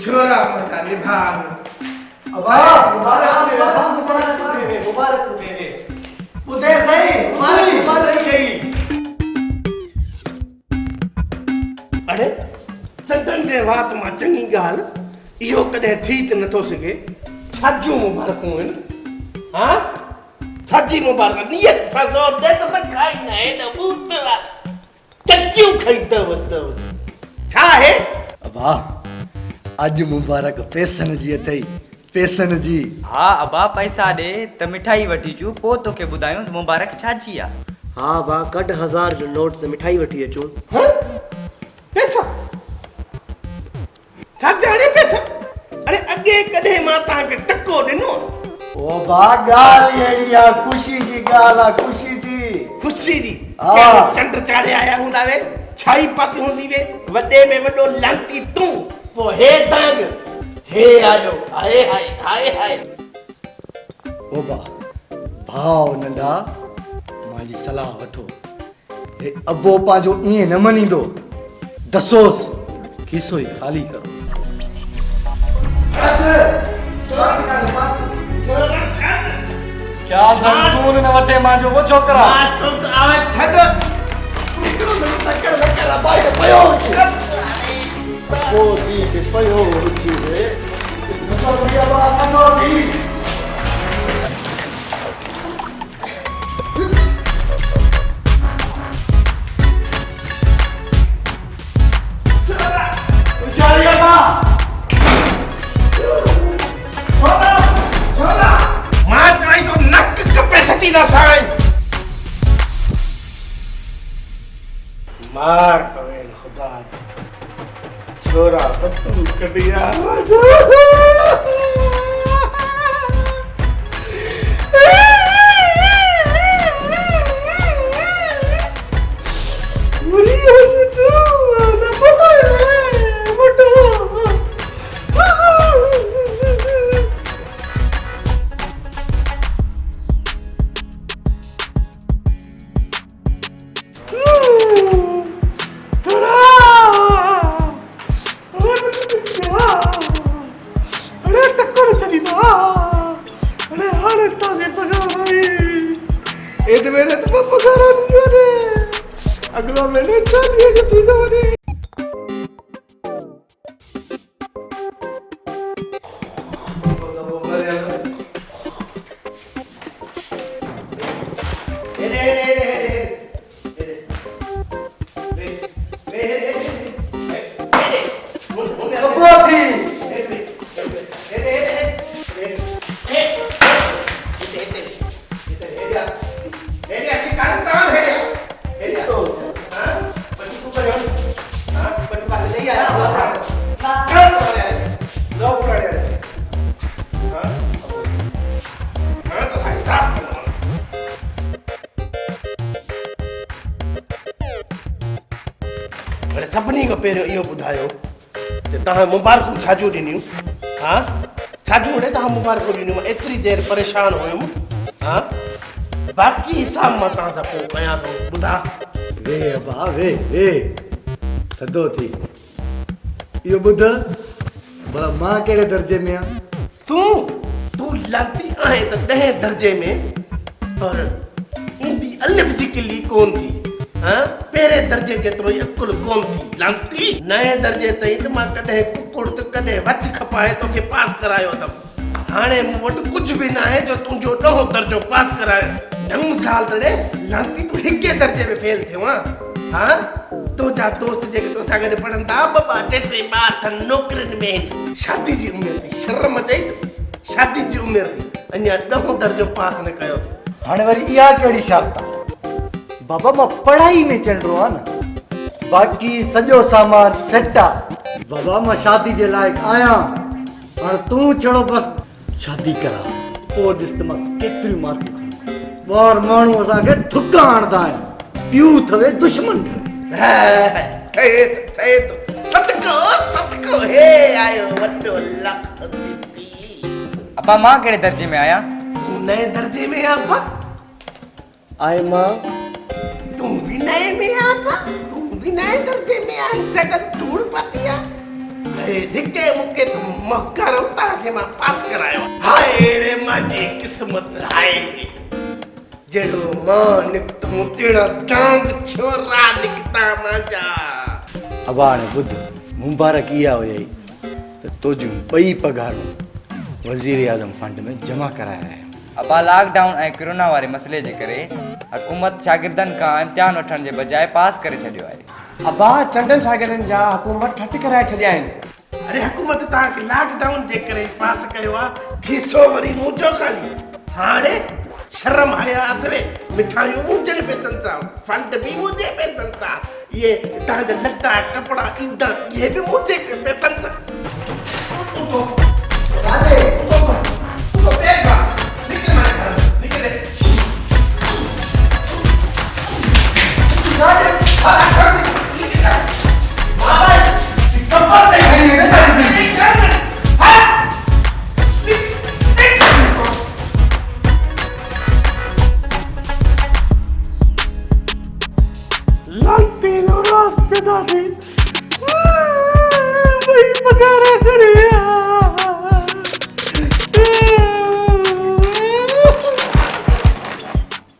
छोरा मजा निभाग अबा मुबारक बेबे उदय सही मुबारक गई अरे चंदन दे बात मां चंगी गाल इहो कदे थी त नथो सके छाजू मुबारकूं आहिनि हां छाजी मुबारक नियत सजो दे त खाई न है न बूतला कच्चियूं खाईंदव छा है अबा आज मुबारक पैसन जी अथई पैसन जी हाँ अबा पैसा दे त मिठाई वठी चू पो तोखे ॿुधायूं त मुबारक छाजी आ हाँ बा कट 1000 जो नोट से मिठाई वठी अचूं हां पैसा छा जाने पैसा अरे अगे कदे मां ता के टको दिनो ओ बा गाल एड़िया खुशी जी गाल खुशी जी हाँ। चंड चाड़े आया हूंदा वे छाई पाती हुंदी वे वडे में वडो लांती तू पो हे दांग हे आयो हाय हाय हाय हाय ओ बा भाव नंढा मांजी सलाह वठो हे अबो पांजो इए न मनींदो दसोस खीसो ही खाली करो क्या संतून न वटे मांजो वो छोकरा तो आवे छडो निकरो न सकल सकल बाई पयो ओ दी के पयो रुचि रे नसो भैया बा नसो दी होशियारी बा छोरा मां चाही तो नक कैपेसिटी ना साई मार पवेन खुदा छोरा बतू कटिया अगला मैंने शादी की चीज़ होनी सभिनी खां पहिरियों इहो ॿुधायो त तव्हां मुबारकूं छाजो ॾिनियूं हा छाजो ॾे तव्हां मुबारकूं ॾिनियूं मां एतिरी देरि परेशान हुयुमि हा बाक़ी हिसाब मां तव्हां सां पोइ कयां थो ॿुधा वे अबा वे थधो थी इहो ॿुध भला मां कहिड़े दर्जे में आहियां तूं लाती आहे त 10 दर्जे में पर ईंदी अलिफ जी किली कोन थी हाँ पहिरें दर्जे जेतिरो ई अकुल कोन थी लांती नए दर्जे ताईं त मां कॾहिं कुकुड़ त कॾहिं वच खपाए तोखे पास करायो अथमि हाणे मूं वटि कुझु बि न आहे जो तुंहिंजो 10 दर्जो पास कराए 9 साल तड़े लांती तूं हिके दर्जे में फेल थियो हाँ तुंहिंजा दोस्त जेके तोसां गॾु पढ़नि था ॿ टे ॿार अथनि नौकरियुनि में शादी जी उमिरि थी शर्म अचई शादी जी उमिरि थी अञा 10 दर्जो पास न कयो थी हाणे वरी इहा कहिड़ी शर्त आहे बाबा मां पढ़ाई में चल रहा न बाकी सॼो सामान सेट आहे बाबा मां शादी जे लाइक़ आहियां हाणे तूं छड़ो बस शादी करा पोइ ॾिस त मां केतिरियूं मार्कूं ॿार माण्हू असांखे थुका हणंदा आहिनि पियूं अथवे दुश्मन ठहे तो सदको हे आयो वॾो लख दीदी अब्बा मां कहिड़े दर्जे में आया? तू नए दर्जे में आ अब्बा। आए मां तू भी नए में आ अब्बा। तू भी नए दर्जे में आ। सगल टूर पातिया। अरे धिके मुके तुम मक्कर होता के मां पास करायो। हाय रे माजी किस्मत हाय। जेड़ो मां निकतो तेड़ा डांग छोरा निकता माजा। अबाणे बुध मुबारक इहा हुई त तुझूं ॿई पघारूं वज़ीर आज़म फंड में जमा कराया आहियूं। अब्बा लॉकडाउन ऐं कोरोना वारे मसइले जे करे हुकूमत शागिर्दनि खां इम्तिहान वठण जे बजाए पास करे छॾियो आहे। अब्बा चंदन शागिर्दनि जा हुकूमत ठट कराए छॾिया आहिनि। अरे हुकूमत तव्हांखे लॉकडाउन जे करे पास कयो आहे। खीसो वरी मुंहिंजो ख़ाली। हाणे शर्म हया अथवे। मिठाइयूं मुंहिंजे पैसनि सां, फंड बि मुंहिंजे पैसनि सां, ये तव्हांजा लटा कपिड़ा ईंदा इहे बि मुंहिंजे पैसनि सां।